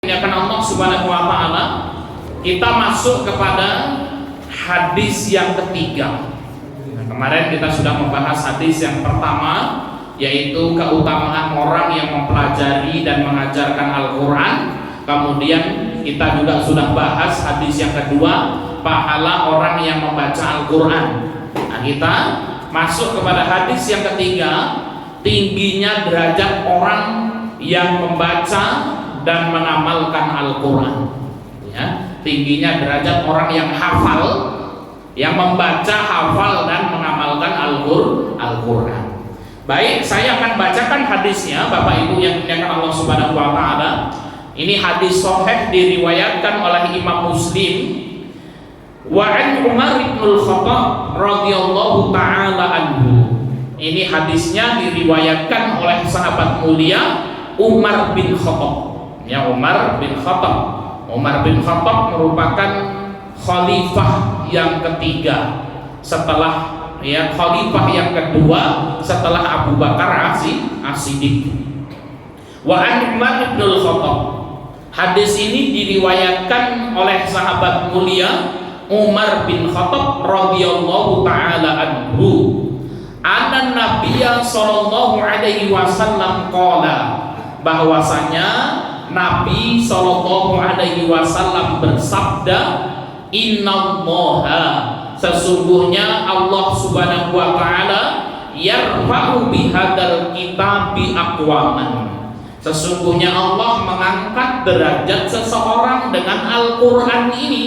Dimuliakan Allah Subhanahu wa taala, kita masuk kepada hadis yang ketiga. Kemarin kita sudah membahas hadis yang pertama, yaitu keutamaan orang yang mempelajari dan mengajarkan Al-Quran. Kemudian kita juga sudah bahas hadis yang kedua, pahala orang yang membaca Al-Quran. Nah, kita masuk kepada hadis yang ketiga, tingginya derajat orang yang membaca dan mengamalkan Al-Quran. Ya, tingginya derajat orang yang hafal, yang membaca, hafal dan mengamalkan Al-Quran. Baik, saya akan bacakan hadisnya, Bapak Ibu yang dimuliakan Allah Subhanahu wa taala. Ini hadis sahih diriwayatkan oleh Imam Muslim. Wa an Umar bin Al-Khattab radhiyallahu taala anhu. Ini hadisnya diriwayatkan oleh sahabat mulia Umar bin Khattab. Ya, Umar bin Khattab. Umar bin Khattab merupakan khalifah yang ketiga setelah khalifah yang kedua setelah Abu Bakar As-Siddiq. Wa an Umar bin Al-Khattab. Hadis ini diriwayatkan oleh sahabat mulia Umar bin Khattab radhiyallahu taala anhu. Anna Nabiyya sallallahu alaihi wasallam qala, bahwasanya Nabi sallallahu alaihi wasallam bersabda, innallaha, sesungguhnya Allah Subhanahu wa taala yarfa'u bihadzal kitabi aqwaman, sesungguhnya Allah mengangkat derajat seseorang dengan Al-Quran ini,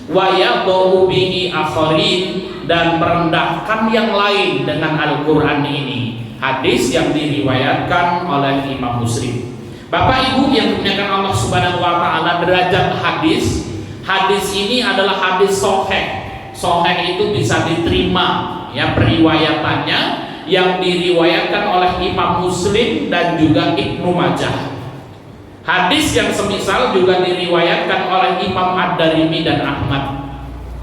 wa yadh'u bihi akharin, dan merendahkan yang lain dengan Al-Quran ini. Hadis yang diriwayatkan oleh Imam Muslim. Bapak Ibu yang dimuliakan Allah Subhanahu wa taala, derajat hadis ini adalah hadis sahih. Sahih itu bisa diterima ya periwayatannya, yang diriwayatkan oleh Imam Muslim dan juga Ibnu Majah. Hadis yang semisal juga diriwayatkan oleh Imam Ad-Darimi dan Ahmad.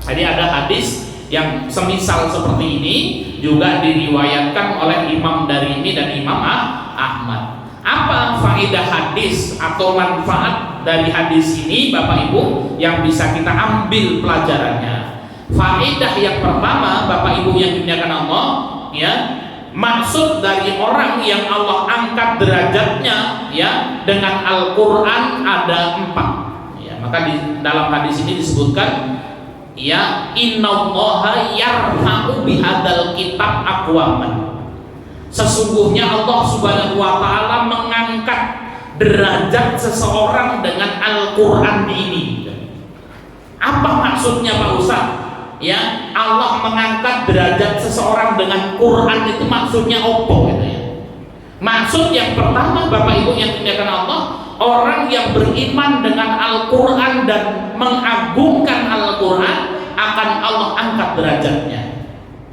Jadi ada hadis yang semisal seperti ini juga diriwayatkan oleh Imam Darimi dan Imam Ahmad. Apa faedah hadis atau manfaat dari hadis ini, Bapak Ibu, yang bisa kita ambil pelajarannya? Faedah yang pertama, Bapak Ibu yang dimuliakan Allah, ya, maksud dari orang yang Allah angkat derajatnya ya dengan Al-Quran ada 4. Ya, maka di dalam hadis ini disebutkan, ya, innallaha yarfa'u bihadzal kitab aqwaman, sesungguhnya Allah Subhanahu wa taala mengangkat derajat seseorang dengan Al-Quran ini. Apa maksudnya Pak Ustaz? Ya, Allah mengangkat derajat seseorang dengan Quran itu maksudnya apa gitu ya? Maksud yang pertama, Bapak Ibu yang dimuliakan Allah, orang yang beriman dengan Al-Quran dan mengagungkan Al-Quran akan Allah angkat derajatnya.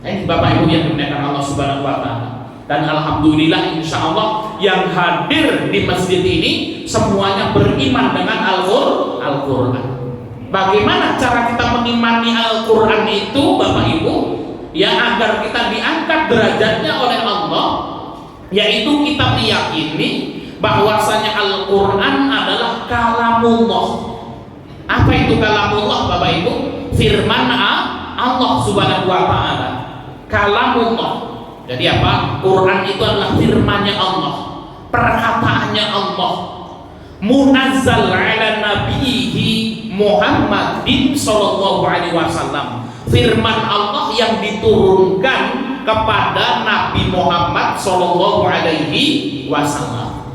Ini Bapak Ibu yang dimuliakan Allah Subhanahu wa taala. Dan alhamdulillah, insya Allah yang hadir di masjid ini semuanya beriman dengan Al-Quran. Bagaimana cara kita mengimani Al-Quran itu, Bapak Ibu, ya, agar kita diangkat derajatnya oleh Allah, yaitu kita meyakini bahwasanya Al-Quran adalah kalamullah. Apa itu kalamullah, Bapak Ibu? Firman Allah Subhanahu wa taala. Kalamullah. Jadi apa? Quran itu adalah firman-Nya Allah, perkataannya Allah. Munazzal ala nabiyhi Muhammadin sallallahu alaihi wasallam. Firman Allah yang diturunkan kepada Nabi Muhammad sallallahu alaihi wasallam.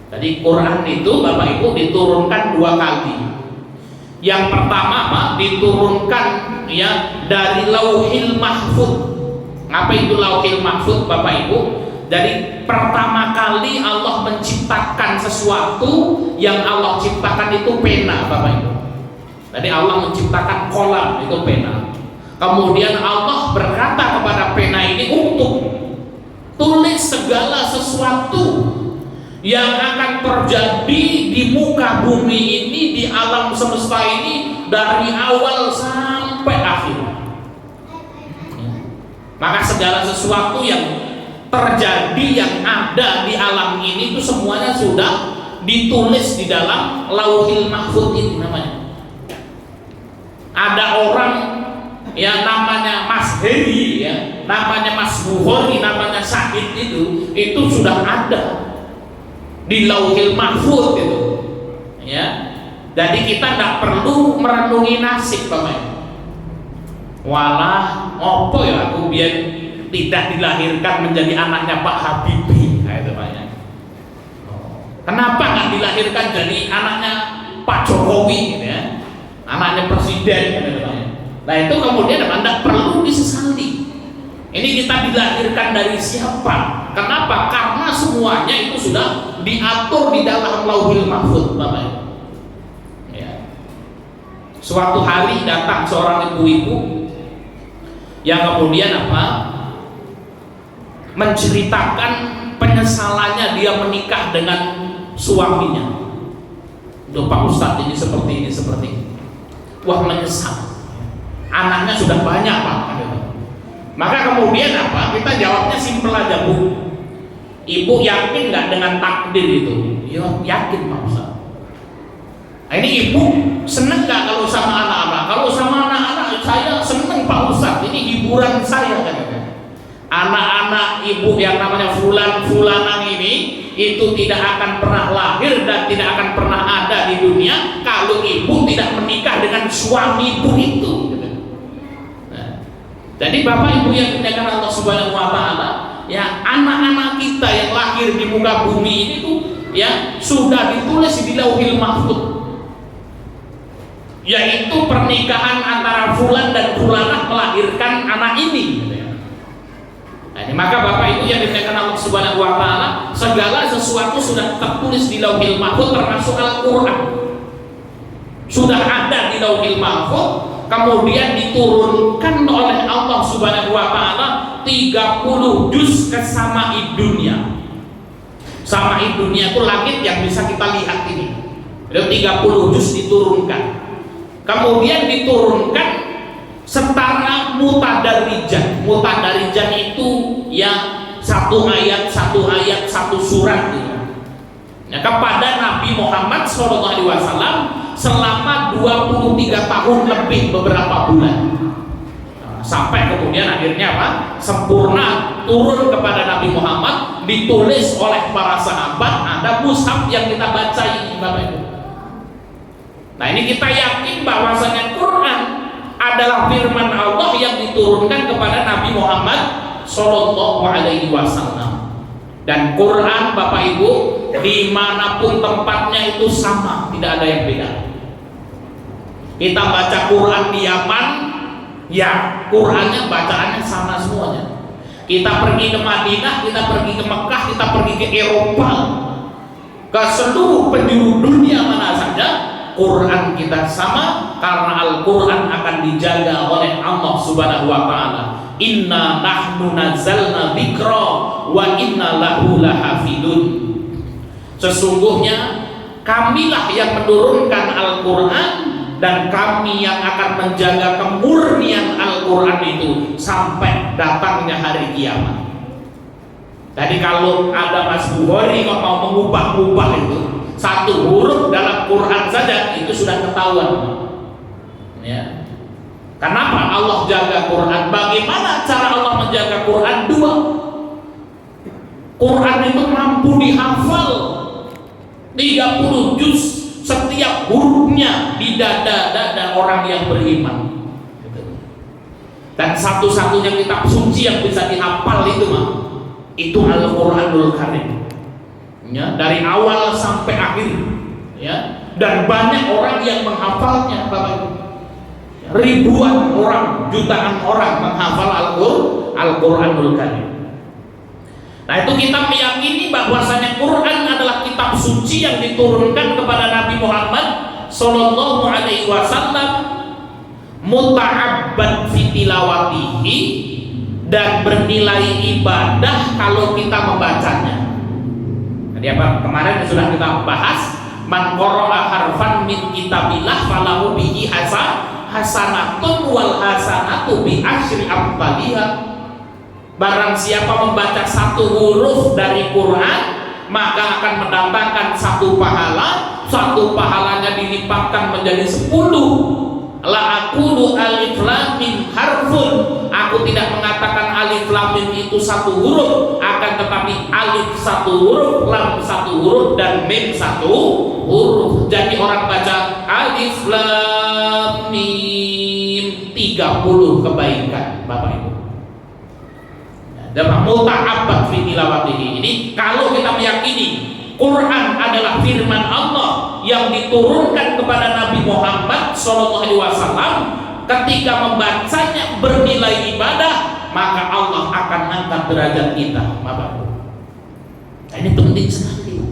Jadi Quran itu, Bapak Ibu, diturunkan 2 kali. Yang pertama, Pak, diturunkan ya dari Lauhil Mahfuz. Apa itu Lauhil Mahfuz, Bapak Ibu? Jadi pertama kali Allah menciptakan sesuatu, yang Allah ciptakan itu pena, Bapak Ibu. Jadi Allah menciptakan kolam, itu pena. Kemudian Allah berkata kepada pena ini untuk tulis segala sesuatu yang akan terjadi di muka bumi ini, di alam semesta ini, dari awal sampai akhir. Maka segala sesuatu yang terjadi, yang ada di alam ini itu semuanya sudah ditulis di dalam Lauhil Mahfuz ini namanya. Ada orang yang namanya Mas Heri, ya, namanya Mas Bukhari, namanya Syahid itu sudah ada di Lauhil Mahfuz itu, ya. Jadi kita tidak perlu merenungi nasib, Bapak. Walah, opo ya aku biar tidak dilahirkan menjadi anaknya Pak Habibie, nah, itu banyak. Kenapa nggak dilahirkan jadi anaknya Pak Jokowi, gitu ya, anaknya presiden, gitu, banyak. Nah itu kemudian Anda perlu disesali. Ini kita dilahirkan dari siapa? Kenapa? Karena semuanya itu sudah diatur di dalam Lauhil Mahfuz, Bapak. Ya. Suatu hari datang seorang ibu-ibu yang kemudian menceritakan penyesalannya dia menikah dengan suaminya. Duh Pak Ustadz, ini seperti ini. Wah, menyesal. Anaknya sudah banyak, Pak. Maka kemudian kita jawabnya simpel aja, Bu. Ibu yakin nggak dengan takdir itu? Ya, yakin, Pak Ustadz. Nah, ini ibu seneng nggak kalau sama anak-anak? Kalau sama anak-anak saya seneng, Pak Ustadz. Ini hiburan saya, kan? Anak-anak ibu yang namanya fulan-fulanan ini itu tidak akan pernah lahir dan tidak akan pernah ada di dunia kalau ibu tidak menikah dengan suami ibu itu. Nah, jadi Bapak Ibu yang dimuliakan Allah Subhanahu Wa Taala, ya, anak-anak kita yang lahir di muka bumi ini tuh, ya, sudah ditulis di Lauhil Mahfuz. Yaitu pernikahan antara fulan dan fulanah melahirkan anak ini. Nah, ini maka Bapak Ibu yang dimuliakan Allah Subhanahu Wa Taala, segala sesuatu sudah tertulis di Lauhil Mahfuz, termasuk Al-Quran. Sudah ada di Lauhil Mahfuz, kemudian diturunkan oleh Allah Subhanahu Wa Taala 30 juz ke Sama'id dunia. Sama'id dunia itu langit yang bisa kita lihat ini. Itu 30 juz diturunkan. Kemudian diturunkan setara mutadarijah. Mutadarijah itu ya satu ayat, satu surat gitu. Ya, kepada Nabi Muhammad SAW selama 23 tahun lebih beberapa bulan. Sampai kemudian akhirnya sempurna turun kepada Nabi Muhammad, ditulis oleh para sahabat, ada mushaf yang kita baca ini, Bapak Ibu. Nah, ini kita yakin bahwasanya Quran adalah firman Allah yang diturunkan kepada Nabi Muhammad Sallallahu Alaihi Wasallam. Dan Quran, Bapak Ibu, dimanapun tempatnya itu sama, tidak ada yang beda. Kita baca Quran di Yaman, ya Qurannya bacaannya sama semuanya. Kita pergi ke Madinah, kita pergi ke Mekah, kita pergi ke Eropa, ke seluruh penjuru dunia mana saja, Quran kita sama, karena Al-Quran akan dijaga oleh Allah Subhanahu Wa Taala. Inna nahnu nazzalna dzikra wa inna lahu lahafidun. Sesungguhnya kamilah yang menurunkan Al-Quran dan kami yang akan menjaga kemurnian Al-Quran itu sampai datangnya hari kiamat. Jadi kalau ada Mas Bukhari kok mau mengubah-ubah itu satu huruf dalam Quran saja itu sudah ketahuan, ya. Kenapa Allah jaga Quran? Bagaimana cara Allah menjaga Quran? Dua, Quran itu mampu dihafal 30 juz, setiap hurufnya di dada-dada orang yang beriman. Dan satu-satunya kitab suci yang bisa dihafal itu Al-Quranul Karim. Ya, dari awal sampai akhir, ya, dan banyak orang yang menghafalnya, Bapak Ibu. Ribuan orang, jutaan orang menghafal Al-Quranul Karim. Nah, itu kita meyakini bahwasanya Quran adalah kitab suci yang diturunkan kepada Nabi Muhammad Sallallahu Alaihi Wasallam, muta'abbad fi tilawatihi, dan bernilai ibadah kalau kita membacanya. Jadi apa kemarin sudah kita bahas, man qara'a harfan min kitabillah falahu bihi hasanatun wal hasanatu bi asyri amthaliha. Barang siapa membaca satu huruf dari Quran, maka akan mendatangkan satu pahala, satu pahalanya dilipatkan menjadi 10. La aqulu alif lam mim harfun, aku tidak mengatakan alif lam mim itu satu huruf, akan tetapi alif satu huruf, lam satu huruf, dan mim satu huruf. Jadi orang baca alif lam mim 30 kebaikan, Bapak Ibu. Dan muta'abbad fi tilawatihi. Ini kalau kita meyakini Quran adalah firman Allah yang diturunkan kepada Nabi Muhammad SAW, ketika membacanya bernilai ibadah, maka Allah akan angkat derajat kita, Bapak. Nah, ini penting sekali.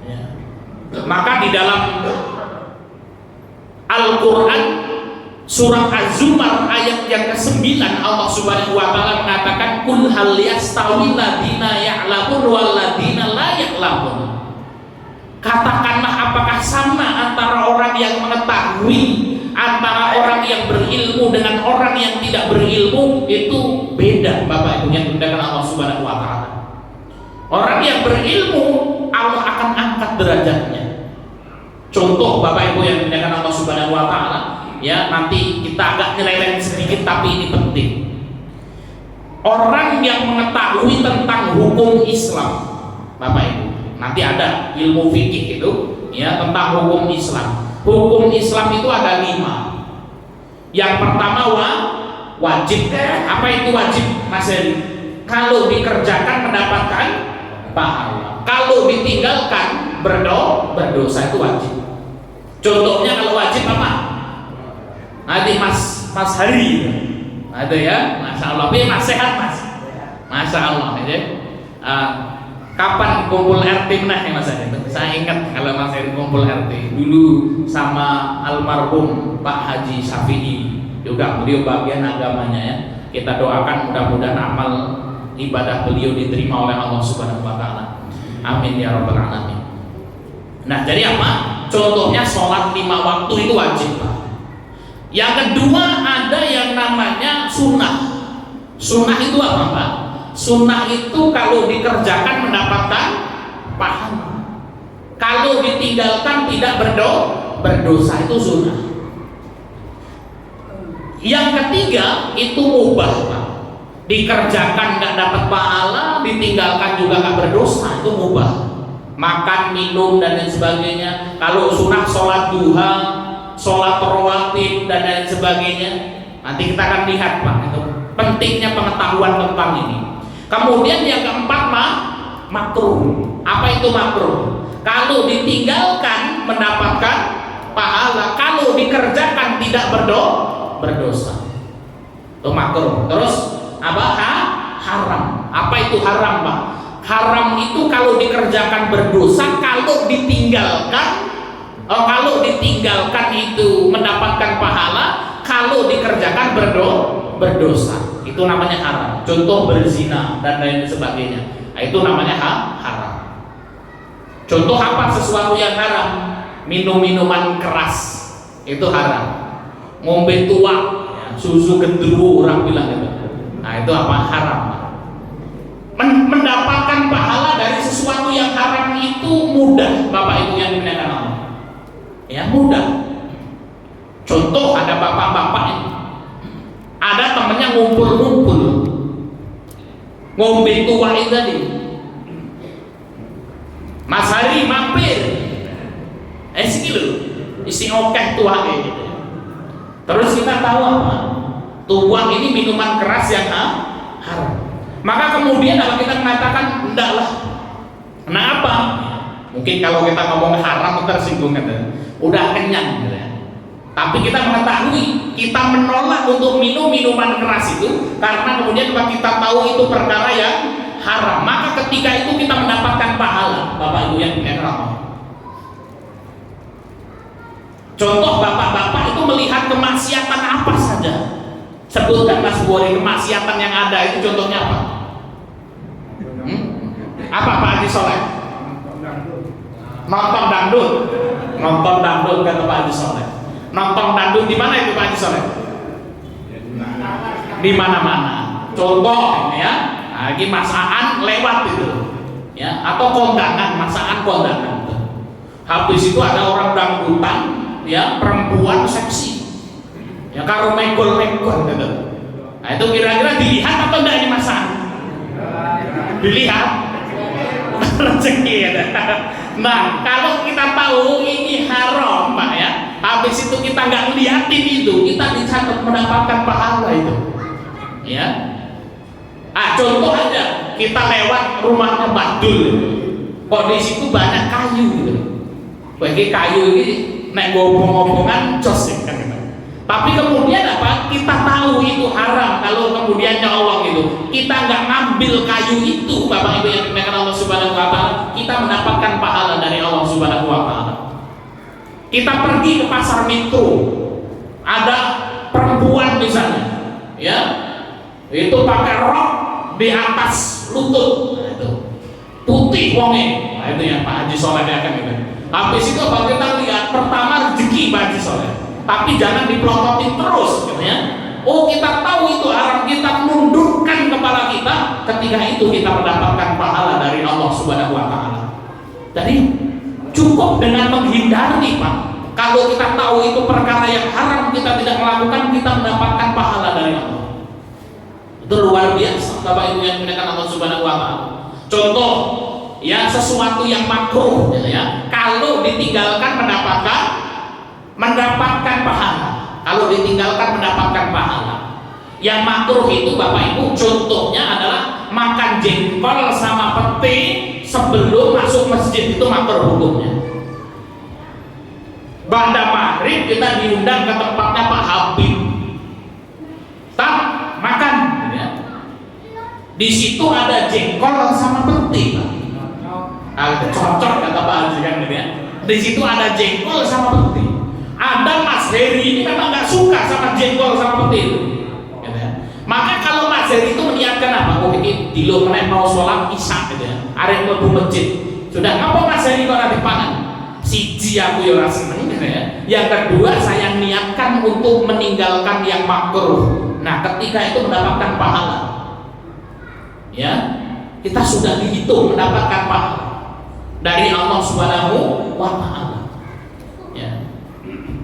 Ya. Maka di dalam Al-Quran surah Az-Zumar ayat yang ke-9, Allah Subhanahu wa taala mengatakan kul hal yastawil ladina ya'lamun wal ladina la ya'lamun. Katakanlah, apakah sama antara orang yang mengetahui, antara orang yang berilmu dengan orang yang tidak berilmu? Itu beda, Bapak Ibu yang dimuliakan Allah Subhanahu wa taala. Orang yang berilmu Allah akan angkat derajatnya. Contoh, Bapak Ibu yang dimuliakan Allah Subhanahu wa taala, ya, nanti kita agak nyeleweng sedikit tapi ini penting. Orang yang mengetahui tentang hukum Islam, Bapak Ibu, nanti ada ilmu fikih itu, ya, tentang hukum Islam. Hukum Islam itu ada 5. Yang pertama wajib. Apa itu wajib, Mas Heri? Kalau dikerjakan mendapatkan pahala, kalau ditinggalkan berdosa, itu wajib. Contohnya kalau wajib apa? Nanti Mas Hari, ada ya, Masya Allah. Mas sehat Mas, Masya Allah. Ya. Kapan kumpul RT menah ya Mas Hari? Saya ingat kalau Mas Hari kumpul RT dulu sama almarhum Pak Haji Syafi'i. Juga beliau bagian agamanya ya. Kita doakan mudah-mudahan amal ibadah beliau diterima oleh Allah Subhanahu wa taala. Amin ya rabbal alamin. Nah, jadi apa? Contohnya sholat 5 waktu itu wajib, Pak. Yang kedua ada yang namanya sunnah. Sunnah itu apa, Pak? Sunnah itu kalau dikerjakan mendapatkan pahala, kalau ditinggalkan tidak berdosa, itu sunnah. Yang ketiga itu mubah, Pak. Dikerjakan nggak dapat pahala, ditinggalkan juga nggak berdosa, itu mubah. Makan, minum, dan lain sebagainya. Kalau sunnah sholat duha, sholat rawatib, dan lain sebagainya. Nanti kita akan lihat, Pak, itu pentingnya pengetahuan tentang ini. Kemudian yang keempat, makruh. Apa itu makruh? Kalau ditinggalkan mendapatkan pahala, kalau dikerjakan tidak berdosa. Itu makruh. Terus apa? Haram. Apa itu haram, Pak? Haram itu kalau dikerjakan berdosa, kalau ditinggalkan itu mendapatkan pahala, kalau dikerjakan berdosa. Itu namanya haram. Contoh berzina dan lain sebagainya. Nah, itu namanya haram. Contoh apa sesuatu yang haram? Minum-minuman keras, itu haram. Ngombe tua, ya, susu gendruwo orang bilang itu. Nah, itu apa? Haram. Mendapatkan pahala dari sesuatu yang haram itu mudah, Bapak Ibu yang dimuliakan Allah. Ya, mudah. Contoh, ada bapak-bapak ini, ada temennya ngumpul-ngumpul, ngombe tua itu tadi. Mas Hari mampir, sini loh, isi okeh tua gitu. Terus kita tahu apa? Tuang ini minuman keras yang haram. Maka kemudian kalau kita mengatakan endaklah, kenapa? Mungkin kalau kita ngomong haram tersinggung kan, udah kenyang gitu ya. Tapi kita mengetahui, kita menolak untuk minum minuman keras itu karena kemudian kita tahu itu perkara yang haram. Maka ketika itu kita mendapatkan pahala, Bapak Ibu yang dimuliakan Allah. Contoh, bapak-bapak itu melihat kemaksiatan apa saja. Sebutkan Mas Buari, kemaksiatan yang ada itu contohnya apa? Apa Pak Haji Soleh? Nonton dangdut. Nonton dangdut kata Pak Haji Soleh. Nonton dangdut di mana itu Pak Haji Soleh? Di mana-mana. Contoh ini ya. Nah, ini Mas Aan lewat itu. ya, atau kondangan, masakan kondangan. Habis itu ada orang dangdutan, ya, perempuan seksi, ya, karo megol-megol gitu. Nah itu kira-kira dilihat atau enggak ini masakan? Dilihat. Rezeki ya. Nah kalau kita tahu ini haram Pak ya, habis itu kita nggak ngeliatin itu, kita dicatat mendapatkan pahala itu, ya. Contoh aja, kita lewat rumahnya Mbak Dul, kok di situ banyak kayu gitu. Bagi kayu ini naik ngobong-ngobongan jos ya, kan, gitu. Tapi kemudian apa? Kita tahu itu haram, kalau kemudian nyolong itu, kita nggak ngambil kayu itu, Bapak Ibu yang dimuliakan Allah Subhanahu Wa Taala, kita mendapatkan pahala dari Allah Subhanahu Wa Taala. Kita pergi ke pasar Metro, ada perempuan misalnya, ya, itu pakai rok di atas lutut, nah, itu putih wonge, nah, itu ya Pak Haji Soleh akan gitu. Habis itu kalau kita lihat, pertama rezeki Pak Haji Soleh, tapi jangan dipelototin terus, gitu ya. Oh kita tahu itu haram, kita mundurkan kepala kita, ketika itu kita mendapatkan pahala dari Allah Subhanahu Wa Taala. Jadi cukup dengan menghindari Pak. Kalau kita tahu itu perkara yang haram, kita tidak melakukan, kita mendapatkan pahala dari Allah. Itu luar biasa Bapak Ibu yang dimuliakan Allah Subhanahu Wa Taala. Contoh, ya, sesuatu yang makruh, ya, kalau ditinggalkan mendapatkan pahala. Kalau ditinggalkan mendapatkan pahala. Yang makruh itu Bapak Ibu contohnya adalah makan jengkol sama pete sebelum masuk masjid, itu makruh hukumnya. Ba'da maghrib kita diundang ke tempatnya Pak Habib, tak makan, ya. Di situ ada jengkol sama pete, Pak. Cocok kata Pak Haji kan, gitu ya. Di situ ada jengkol sama pete. Ada Mas Heri ini memang nggak suka sama jengkol sama pete itu, gitu ya. Maka kalau Mas Heri itu meniatkan apa? Oh ini dilo meneh mau sholat isya, gitu ya. Arek mlebu masjid. Sudah ngapa Mas Heri kok nanti pangan? Siji aku ya seneng, gitu ya. Yang kedua saya niatkan untuk meninggalkan yang makruh. Nah ketika itu mendapatkan pahala, ya, kita sudah dihitung mendapatkan pahala dari Allah Subhanahu Wa Taala. Ya.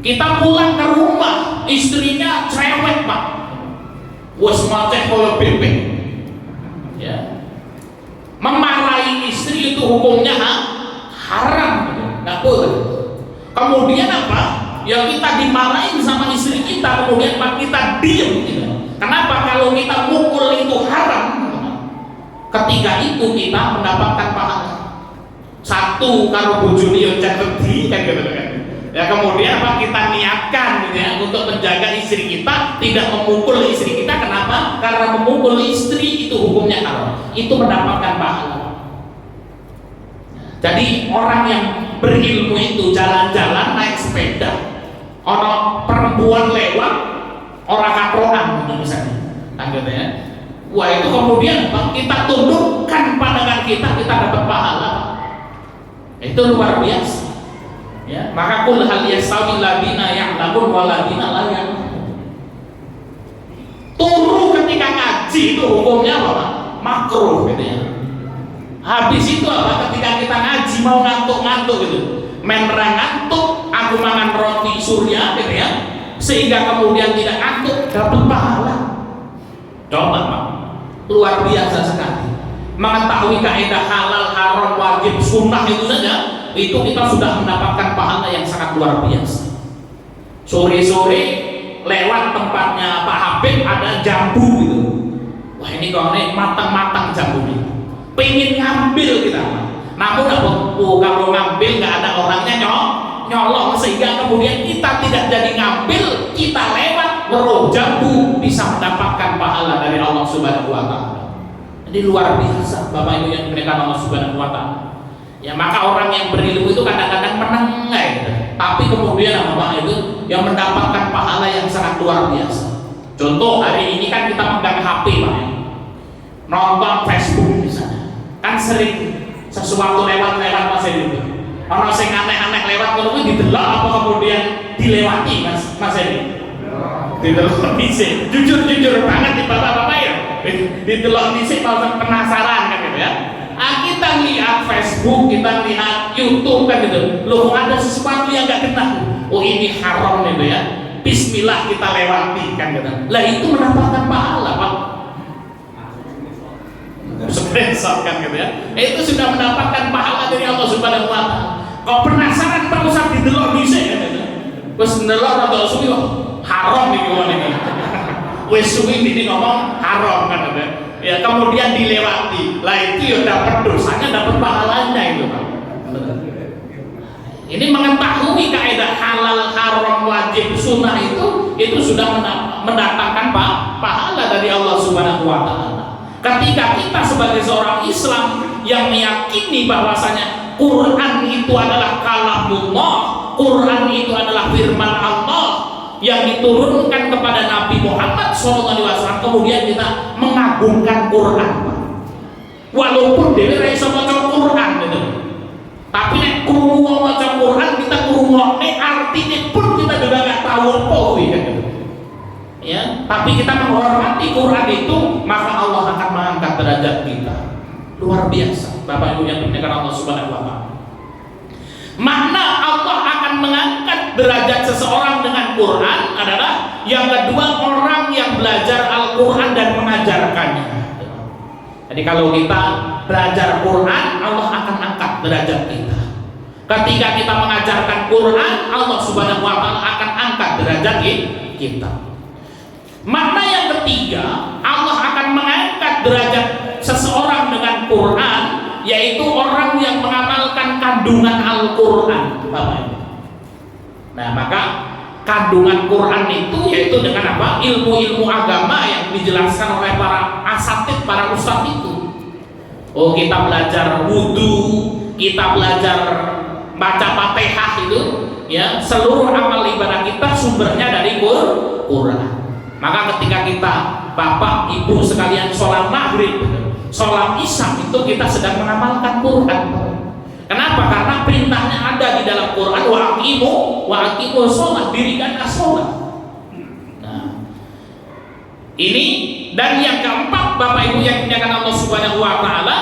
Kita pulang ke rumah, istrinya cerewet Pak, wes macet kalau bebek, ya. Memarahi istri itu hukumnya haram, nggak boleh. Kemudian apa? Ya kita dimarahin sama istri kita, kemudian Pak kita diem, gitu. Kenapa? Kalau kita mukul itu haram. Ketika itu kita mendapatkan pahala. Satu, kalau bojone yo cetedi kan, gitu kan. Ya kemudian apa, kita niatkan, gitu ya, untuk menjaga istri kita, tidak memukul istri kita. Kenapa? Karena memukul istri itu hukumnya haram. Itu mendapatkan pahala. Jadi orang yang berilmu itu jalan-jalan naik sepeda, orang perempuan lewat, orang kaproan gitu misalnya, kan, gitu ya. Wah itu kemudian kita tundukkan pandangan kita dapat pahala. Itu luar biasa. Ya, maka kul hal yastawi ladina ya'lamun wal ladina la ya'lamun. Turu ketika ngaji itu hukumnya apa? Makruh, gitu ya. Habis itu apa? Ketika kita ngaji mau ngantuk-ngantuk gitu, menerang ngantuk, aku makan roti surya, gitu ya, sehingga kemudian tidak ngantuk, dapat pahala. Coba Pak, luar biasa sekali. Mengetahui kaidah halal, haram, wajib, sunnah itu saja, itu kita sudah mendapatkan pahala yang sangat luar biasa. Sore-sore lewat tempatnya Pak Habib ada jambu gitu. Wah ini kok matang-matang jambu ini. Pengen ngambil kita, namun kalau ngambil nggak ada orangnya nyolong, sehingga kemudian kita tidak jadi ngambil, kita lewat meroh jambu, bisa mendapatkan pahala dari Allah Subhanahu Wa Taala. Jadi luar biasa Bapak Ibu yang dimuliakan Allah Subhanahu Wa Taala. Ya maka orang yang berilmu itu kadang-kadang menengai, gitu. Tapi kemudian apa itu yang mendapatkan pahala yang sangat luar biasa. Contoh hari ini kan kita megang HP Pak, nonton Facebook misalnya, kan sering sesuatu lewat-lewat Mas Edi. Orang sing aneh-aneh lewat kalau didelok apa kemudian dilewati Mas Edi? Didelok dhisik. Jujur banget di bapak-bapak ya. Didelok dhisik kalau penasaran kan gitu ya. Kita lihat Facebook, kita lihat YouTube kan gitu. Loh, ada sesuatu yang nggak kena. Oh, ini haram gitu ya. Bismillah kita lewati kan gitu. Lah itu mendapatkan pahala, Pak. Screenshot kan gitu ya. Itu sudah mendapatkan pahala dari Allah Subhanahu wa taala. Kok penasaran Pak usah didelok dhisik kan gitu. Wis ndelok rada suwi kok haram iki ngene iki. Wis suwi ini ngomong haram kan gitu. Ya kemudian dilewati. Lah itu ya dapat dosanya, dapat pahalanya itu, Pak. Ini mengetahui kaidah halal, haram, wajib, sunnah itu sudah mendatangkan pahala dari Allah Subhanahu wa taala. Ketika kita sebagai seorang Islam yang meyakini bahwasanya Quran itu adalah kalamullah, Quran itu adalah firman Allah yang diturunkan kepada Nabi Muhammad SAW, kemudian kita mengagungkan Quran. Walaupun dia iso maca Quran gitu. Tapi nek krungu maca Quran kita krungokne artine pun kita juga enggak tahu apa kuwi kan gitu. Ya, tapi kita menghormati Quran itu, maka Allah akan mengangkat derajat kita. Luar biasa, Bapak Ibu yang dimuliakan Allah Subhanahu wa taala. Makna Allah akan mengangkat derajat seseorang dengan Quran adalah yang kedua, orang yang belajar Al-Quran dan mengajarkannya. Jadi kalau kita belajar Quran, Allah akan angkat derajat kita. Ketika kita mengajarkan Quran, Allah Subhanahu wa taala akan angkat derajat kita. Makna yang ketiga, Allah akan mengangkat derajat seseorang dengan Quran, yaitu orang yang mengamalkan kandungan Al-Quran. Nah, maka kandungan Quran itu yaitu dengan apa? Ilmu-ilmu agama yang dijelaskan oleh para asatid, para ustadz itu. Oh, kita belajar wudhu, kita belajar baca Fatihah itu, ya, seluruh amal ibadah kita sumbernya dari Quran. Maka ketika kita, bapak, ibu sekalian sholat maghrib, sholat isya, itu kita sedang mengamalkan Quran. Kenapa? Karena perintahnya ada di dalam Quran, wa aqimu sholat, dirikanlah sholat. Nah, ini dan yang keempat, bapak ibu yang dimuliakan Allah Subhanahu wa taala,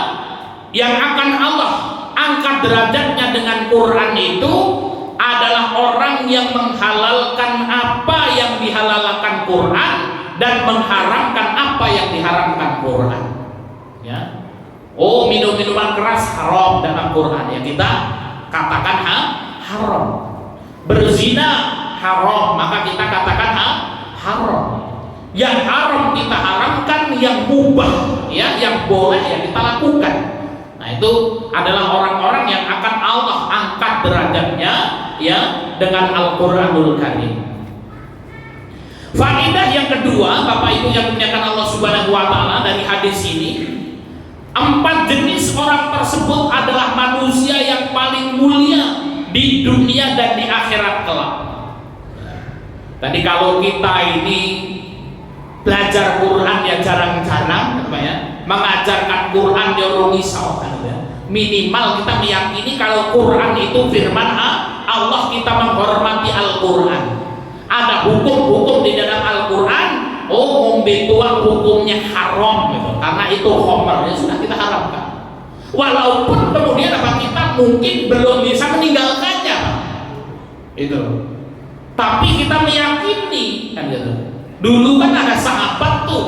yang akan Allah angkat derajatnya dengan Quran itu adalah orang yang menghalalkan apa yang dihalalkan Quran dan mengharamkan apa yang diharamkan Quran. Ya. Oh, minum-minuman keras haram dalam Quran, ya kita katakan haram. Berzina haram, maka kita katakan haram. Yang haram kita haramkan, yang mubah, ya, yang boleh ya kita lakukan. Nah, itu adalah orang-orang yang akan Allah angkat derajatnya, ya, dengan Al-Qur'anul Karim. Faedah yang kedua, Bapak Ibu yang dimuliakan Allah Subhanahu wa taala, dari hadis ini, 4 jenis orang tersebut adalah manusia yang paling mulia di dunia dan di akhirat kelak. Tadi kalau kita ini belajar Quran ya jarang-jarang, ya, mengajarkan Quran ya risau, ya. Minimal kita meyakini kalau Quran itu firman Allah, kita menghormati Al-Quran. Ada hukum-hukum di dalam Al-Quran, oh, ngombe tua hukumnya haram gitu, karena itu khamr, ya sudah kita haramkan. Walaupun kemudian apa, kita mungkin belum bisa meninggalkannya, itu. Tapi kita meyakini kan gitu. Dulu kan ada sahabat tuh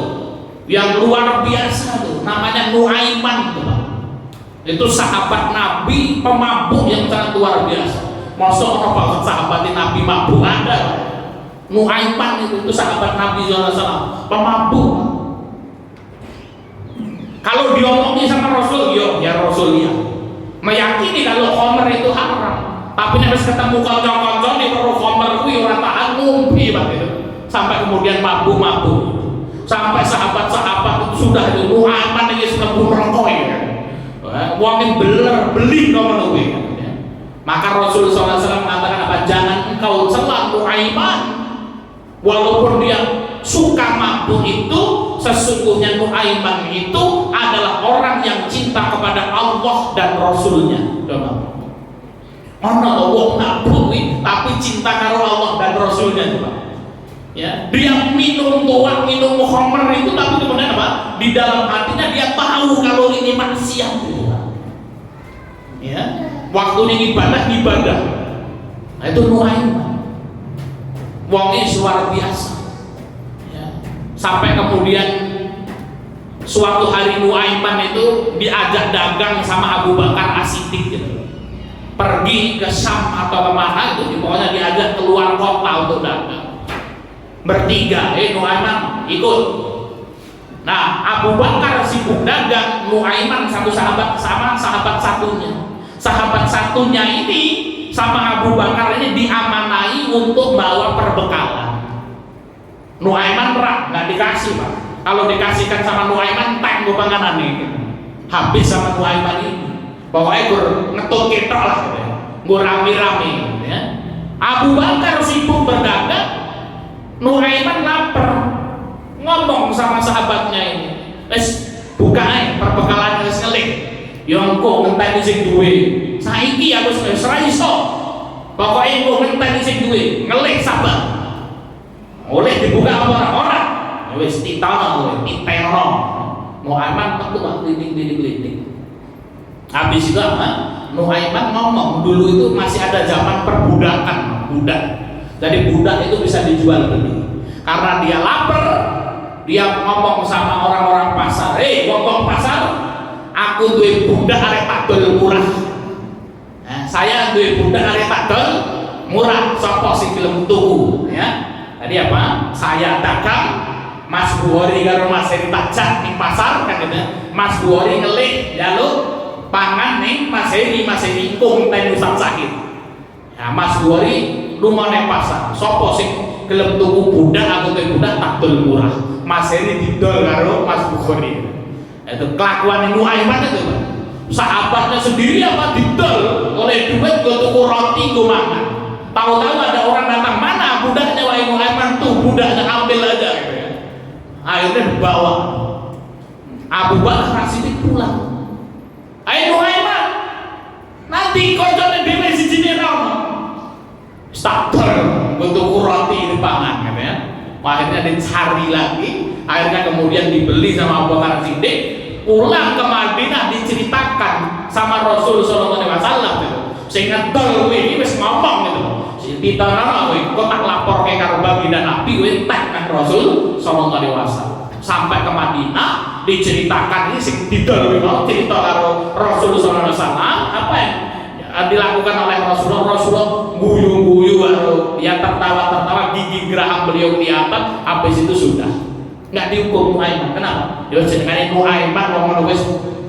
yang luar biasa tuh, namanya Nuaiman tuh. Itu sahabat Nabi pemabuk yang sangat luar biasa. Masuk apa sahabat Nabi mabuk ada? Nuaiman itu sahabat Nabi SAW, pemabuk. Kalau diomongin sama Rasul, ya Rasul ya meyakini kalau khamr itu haram. Tapi nek wis ketemu kanca-kanca nek karo khamr kuwi ora tahan ngumpi gitu. Sampai kemudian mabuk-mabuk. Sampai sahabat-sahabat itu sudah itu Nuaiman iki sudah merokok ya. Wong beler beli nomor kuwi. Maka Rasul SAW mengatakan apa? Jangan engkau cela Nuaiman. Walaupun dia suka mabuk itu, sesungguhnya Nuaiman itu adalah orang yang cinta kepada Allah dan Rasulnya. Coba. Ana wong mabuk tapi cinta karo Allah dan Rasulnya, coba. Ya, dia minum tua, minum khamr itu, tapi kemudian apa? Di dalam hatinya dia tahu kalau ini maksiat. ya. Waktu ini ibadah. Nah, itu Nuaiman. Wongnya luar biasa. Ya. Sampai kemudian suatu hari Nuaiman itu diajak dagang sama Abu Bakar As-Siddiq gitu. Pergi ke Syam atau kemana itu, pokoknya diajak keluar kota untuk dagang. Bertiga, Nuaiman ikut. Nah, Abu Bakar sibuk dagang, Nuaiman satu sahabat sama sahabat satunya. Sahabat satunya ini sama Abu Bakar ini diamanai untuk bawa perbekalan. Nuaiman nggak dikasih, Pak. Kalau dikasihkan sama Nuaiman, tak gue panganan nih. Habis sama Nuaiman ini. Pokoknya gue ngetut ketok lah, gue rame-rame. Ya. Abu Bakar sibuk berdagang, Nuaiman lapar. Ngomong sama sahabatnya ini, buka aja perbekalan wis ngelik. Yang kok ngenteni sing duwe. Saiki aku wis ora iso. Pokoke kok ngenteni sing duwe, ngelik sabar. Oleh dibuka apa ora? Wis titono kowe, titeno. Nuaiman metu klinik. Habis itu apa? Nuaiman ngomong, dulu itu masih ada zaman perbudakan, budak. Jadi budak itu bisa dijual beli. Karena dia lapar, dia ngomong sama orang-orang pasar, ngomong pasar, aku duwe budak arek takdol murah. Nah, saya duwe budak arek takdol murah, sapa sing gelem tuku, ya. Tadi apa? Saya dagang, Mas Buhori karo Mas Heri tajak ning pasar kan gitu. Mas Buhori ngelik jaluk pangan ning Mas Heri kung ten usah sakit. Nah, Mas Buhori lunga ning pasar, sapa sing gelem tuku budak aku tuku budak takdol murah. Mas Heri didol karo Mas Bukhari. Itu kelakuan Nuaiman itu, Pak. Sahabatnya sendiri apa didol oleh duit gue tuku roti gue makan. Tahu-tahu ada orang datang, mana budaknya wahai Nuaiman, tuh budaknya ambil aja gitu ya. Akhirnya dibawa. Abu Bakar As-Siddiq pulang. Ayo Nuaiman, nanti koncone dhewe sijine rono. Starter, gue tuku roti di pangan gitu ya. Akhirnya dicari lagi, akhirnya kemudian dibeli sama Abu Bakar As-Siddiq, pulang ke Madinah diceritakan sama Rasul Sallallahu Alaihi Wasallam gitu. Sehingga dol ini wis ngomong gitu. Kita nana kok tak lapor ke karo baginda Nabi kowe tek nang Rasul Sallallahu Alaihi Wasallam. Sampai ke Madinah diceritakan ini sing didol mau cerita karo Rasul Sallallahu Alaihi Wasallam apa yang dilakukan oleh Rasulullah guyu-guyu ya tertawa gigi geraham beliau kelihatan. Habis itu sudah nggak dihukum Nuaiman. Kenapa? Ya jenengane Nuaiman ngomong wis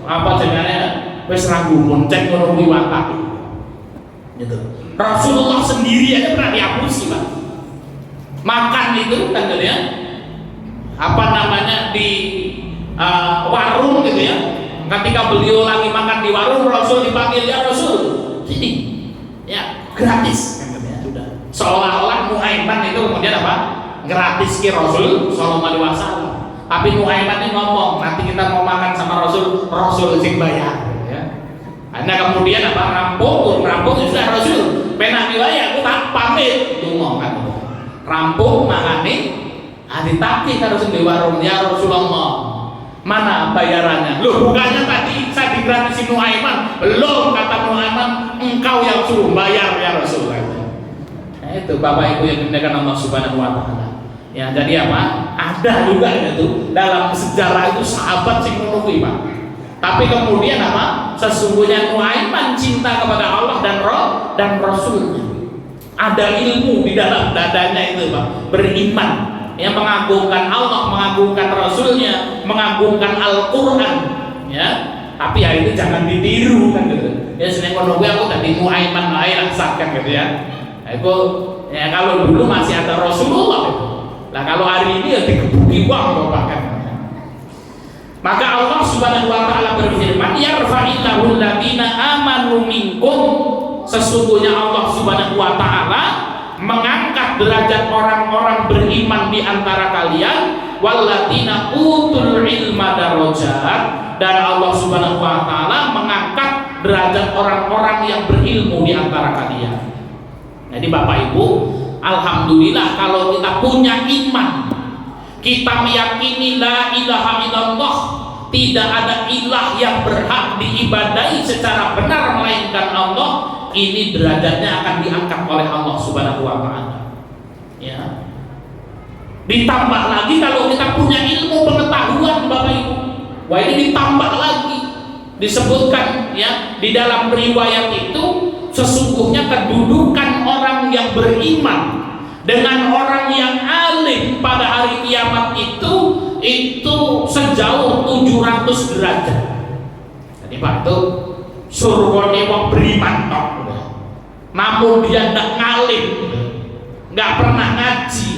apa jenengane wis ragu monceng ngono kuwi watak gitu. Rasulullah sendiri aja pernah dihapusi, Pak. Makan itu kan gitu ya, apa namanya di warung gitu ya. Ketika beliau lagi makan di warung, Rasul dipanggil, ya Rasul sini ya gratis kan gitu ya. Sudah seolah-olah Nuaiman itu kemudian apa gratis ke Rasul Sallallahu Alaihi Wasallam. Tapi Nuaiman ini ngomong, nanti kita mau makan sama Rasul sing bayar ya. Anda kemudian apa rampung sudah Rasul penak diwaya aku tak pamit lunga kan rampung mangane ditagih karo sing di warung, ya Rasulullah mana bayarannya? Loh bukannya tadi saya digratisi Nuaiman? Belum, kata Nuaiman, engkau yang suruh bayar ya Rasulullah. Nah, itu Bapak Ibu yang dimuliakan Allah Subhanahu wa taala. Ya, jadi apa? Ada juga itu dalam sejarah itu sahabat sing ngono kuwi, Pak. Tapi kemudian apa? Sesungguhnya Nuaiman cinta kepada Allah dan Rasulnya. Ada ilmu di dalam dadanya itu, Pak. Beriman. Yang mengagungkan Allah, mengagungkan Rasulnya, mengagungkan Al-Quran ya. Tapi ya itu jangan ditiru kan gitu ya. Seneng kono aku tadi Nuaiman lain rasakan gitu ya. Itu ya kalau dulu masih ada Rasulullah itu. Nah kalau hari ini ya digebuki uang bahkan. Maka Allah Subhanahu wa taala berfirman, yarfa'illahu alladziina aamanu minkum. Sesungguhnya Allah Subhanahu wa taala mengangkat derajat orang-orang beriman di antara kalian, walladzina utul ilma darajat, dan Allah Subhanahu wa taala mengangkat derajat orang-orang yang berilmu di antara kalian. Jadi Bapak Ibu, alhamdulillah kalau kita punya iman, kita meyakini la ilaha illallah tidak ada ilah yang berhak diibadahi secara benar melainkan Allah, ini derajatnya akan diangkat oleh Allah Subhanahu wa taala. Ya. Ditambah lagi kalau kita punya ilmu pengetahuan Bapak Ibu. Wah, ini ditambah lagi. Disebutkan ya di dalam riwayat itu, sesungguhnya kedudukan orang yang beriman dengan orang yang alim pada hari kiamat itu sejauh 700 derajat. Jadi Pak, itu surgane wong beriman tok. Namun dia tidak ngalim, nggak pernah ngaji.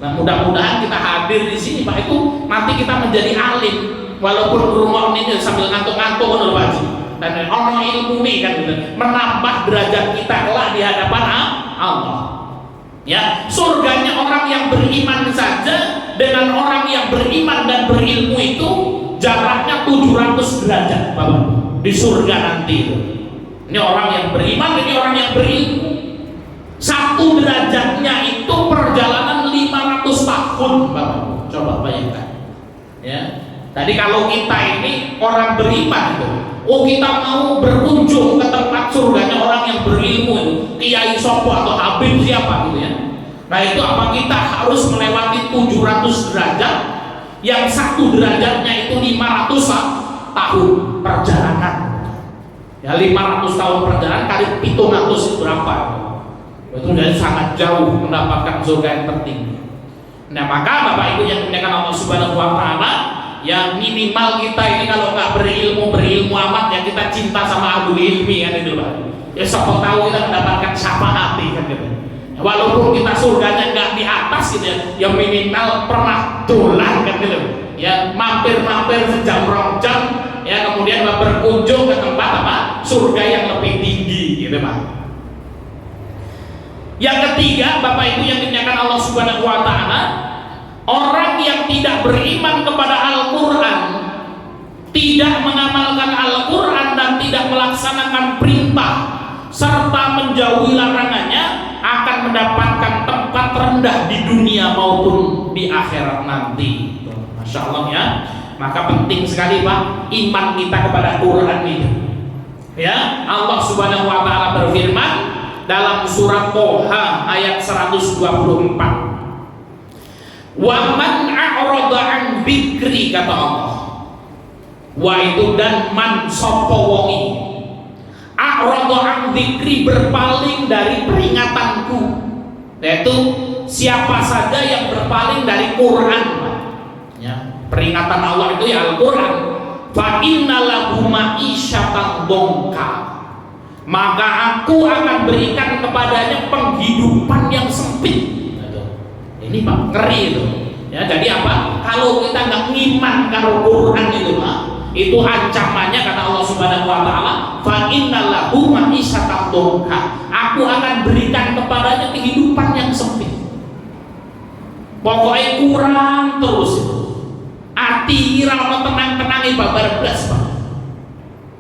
Nah, mudah-mudahan kita hadir di sini Pak, itu nanti kita menjadi alim, walaupun rumah ini sambil ngantuk-ngantuk loh Pak. Dan orang ilmu ini kan gitu, menambah derajat kita kelak di hadapan Allah. Ya, surganya orang yang beriman saja dengan orang yang beriman dan berilmu itu jaraknya 700 derajat Bapak di surga nanti itu. Ini orang yang beriman, ini orang yang berilmu. Satu derajatnya itu perjalanan 500 tahun Bapak. Coba bayangkan. Ya. Tadi kalau kita ini orang beriman itu, oh kita mau berkunjung ke tempat surganya orang yang berilmu itu, kiai sopo atau habib siapa gitu ya. Nah itu apa kita harus melewati 700 derajat, yang satu derajatnya itu 500 tahun perjalanan. Ya 500 tahun perjalanan kali 700 itu berapa? Itu jadi sangat jauh mendapatkan surga yang tertinggi. Nah maka Bapak Ibu yang dimuliakan Allah Subhanahu wa taala, ya minimal kita ini kalau nggak berilmu amat ya kita cinta sama ahli ilmi kan itu Pak. Ya siapa tahu kita mendapatkan syafaat kan gitu. Walaupun kita surganya nggak di atas gitu ya minimal pernah dolan kan gitu. Ya mampir-mampir sejam 2 jam ya kemudian berkunjung ke tempat apa surga yang lebih tinggi gitu Pak. Yang ketiga Bapak Ibu yang dimuliakan Allah Subhanahu wa taala, orang yang tidak beriman kepada Al-Quran, tidak mengamalkan Al-Quran dan tidak melaksanakan perintah serta menjauhi larangannya akan mendapatkan tempat rendah di dunia maupun di akhirat nanti. Masya Allah ya. Maka penting sekali Pak iman kita kepada Quran itu. Ya, Allah Subhanahu wa taala berfirman dalam surat Toha ayat 124. Wa man a'rada an dzikri, kata Allah. Wa itu dan man sapa wongi a'rada an dzikri, berpaling dari peringatanku, yaitu siapa saja yang berpaling dari Quran ya, peringatan Allah itu ya Al-Quran, fa innalahu ma'isyatan dongka, maka aku akan berikan kepadanya penghidupan yang sempit. Ini Pak ngeri itu ya. Jadi apa kalau kita nggak ngiman karo Quran itu Pak, itu ancamannya kata Allah Subhanahu wa taala, fa innalahu ma'isyatan dongka, aku akan berikan kepadanya kehidupan yang sempit. Pokoknya kurang terus itu. Ati ora tenang-tenang babar blas Pak.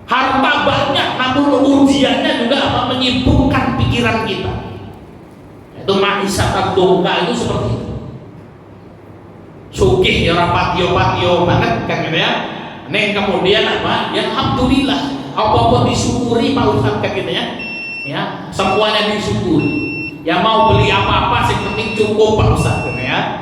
Harta banyak namun ujiannya juga apa menyibukkan pikiran kita. Itu ma'isyatan dongka itu seperti itu. Sugih ya rapatio-patio banget kan gitu ya. Neng kemudian apa? Ya alhamdulillah, apa-apa disyukuri Pak Ustaz kan gitu ya. Ya, semuanya disyukuri. Ya mau beli apa-apa sing penting cukup Pak Ustaz gitu ya.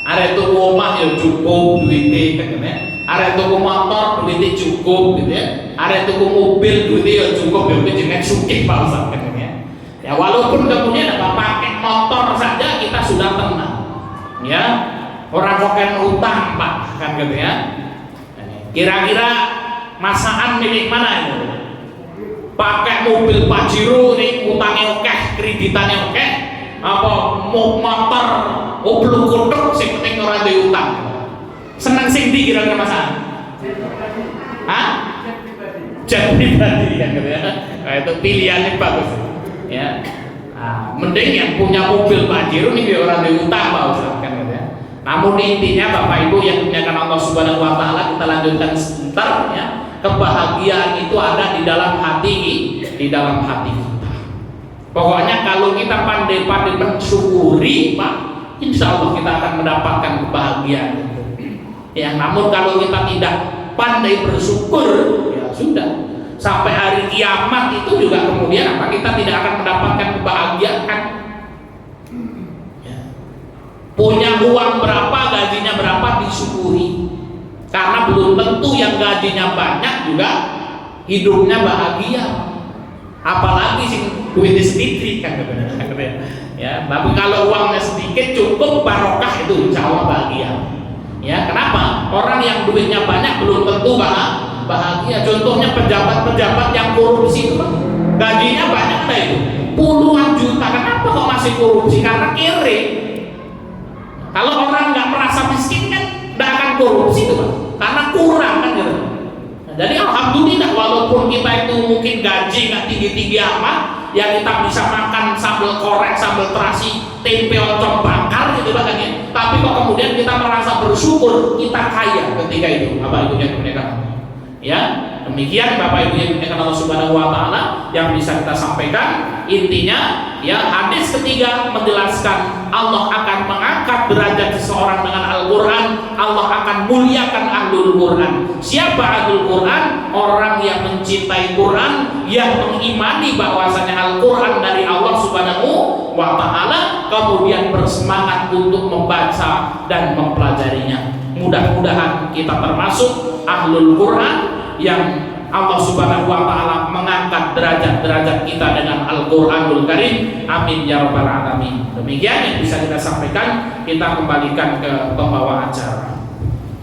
Arek tuku omah ya cukup duitnya kan gitu ya. Arek tuku motor duitnya cukup gitu ya. Arek tuku mobil duitnya ya cukup, ya jenenge sugih Pak Ustaz kan gitu ya. Ya walaupun kemudian apa pakai motor saja kita sudah tenang. Ya, orang koken utang Pak kan gitu ya. Kira-kira masaan milik mana itu? Pakai mobil Pajero nih utangnya oke, kreditannya oke, apa mau motor oblong kutuk sing penting ora duwe utang. Seneng sing ndi kira-kira masaan? Hah? Jet pribadi kan gitu ya. Nah, itu pilihannya bagus. Ya. Nah, mending yang punya mobil Pajero nih orang duwe utang Pak Ustaz kan gitu ya. Namun intinya Bapak Ibu yang dimuliakan Allah Subhanahu wa taala, kita lanjutkan sebentar ya. Kebahagiaan itu ada di dalam hati kita. Pokoknya kalau kita pandai-pandai mensyukuri Pak, insya Allah kita akan mendapatkan kebahagiaan itu. Ya, namun kalau kita tidak pandai bersyukur, ya sudah. Sampai hari kiamat itu juga kemudian apa? Kita tidak akan mendapatkan kebahagiaan. Ya. Punya uang berapa, gajinya berapa, disyukuri. Karena belum tentu yang gajinya banyak juga hidupnya bahagia. Apalagi sih duitnya sedikit kan, ya. Tapi kalau uangnya sedikit cukup barokah, itu insya Allah bahagia. Ya, kenapa? Orang yang duitnya banyak belum tentu bahagia. Contohnya pejabat-pejabat yang korupsi itu, gajinya banyak lah itu, puluhan juta. Kenapa kok masih korupsi? Karena kere. Kalau orang nggak merasa miskin kan nggak akan korupsi itu, karena kurang kan gitu. Jadi alhamdulillah, walaupun kita itu mungkin gaji nggak tinggi-tinggi amat, ya kita bisa makan sambal korek, sambal terasi, tempe oncom bakar gitu bahkan. Tapi kok kemudian kita merasa bersyukur, kita kaya ketika itu. Bapak Ibu yang dimuliakan, ya demikian Bapak Ibu yang dimuliakan Allah Subhanahu Wa Taala yang bisa kita sampaikan. Intinya, ya hadis ketiga menjelaskan Allah akan mengangkat derajat seseorang dengan Al-Quran. Allah akan muliakan Ahlul Quran. Siapa Ahlul Quran? Orang yang mencintai Quran, yang mengimani bahwasanya Al-Quran dari Allah Subhanahu Wa Taala, kemudian bersemangat untuk membaca dan mempelajarinya. Mudah-mudahan kita termasuk Ahlul Quran yang Allah Subhanahu Wa Taala mengangkat derajat-derajat kita dengan Al-Quranul Karim. Amin ya rabbal alamin. Demikian yang bisa kita sampaikan. Kita kembalikan ke pembawa acara.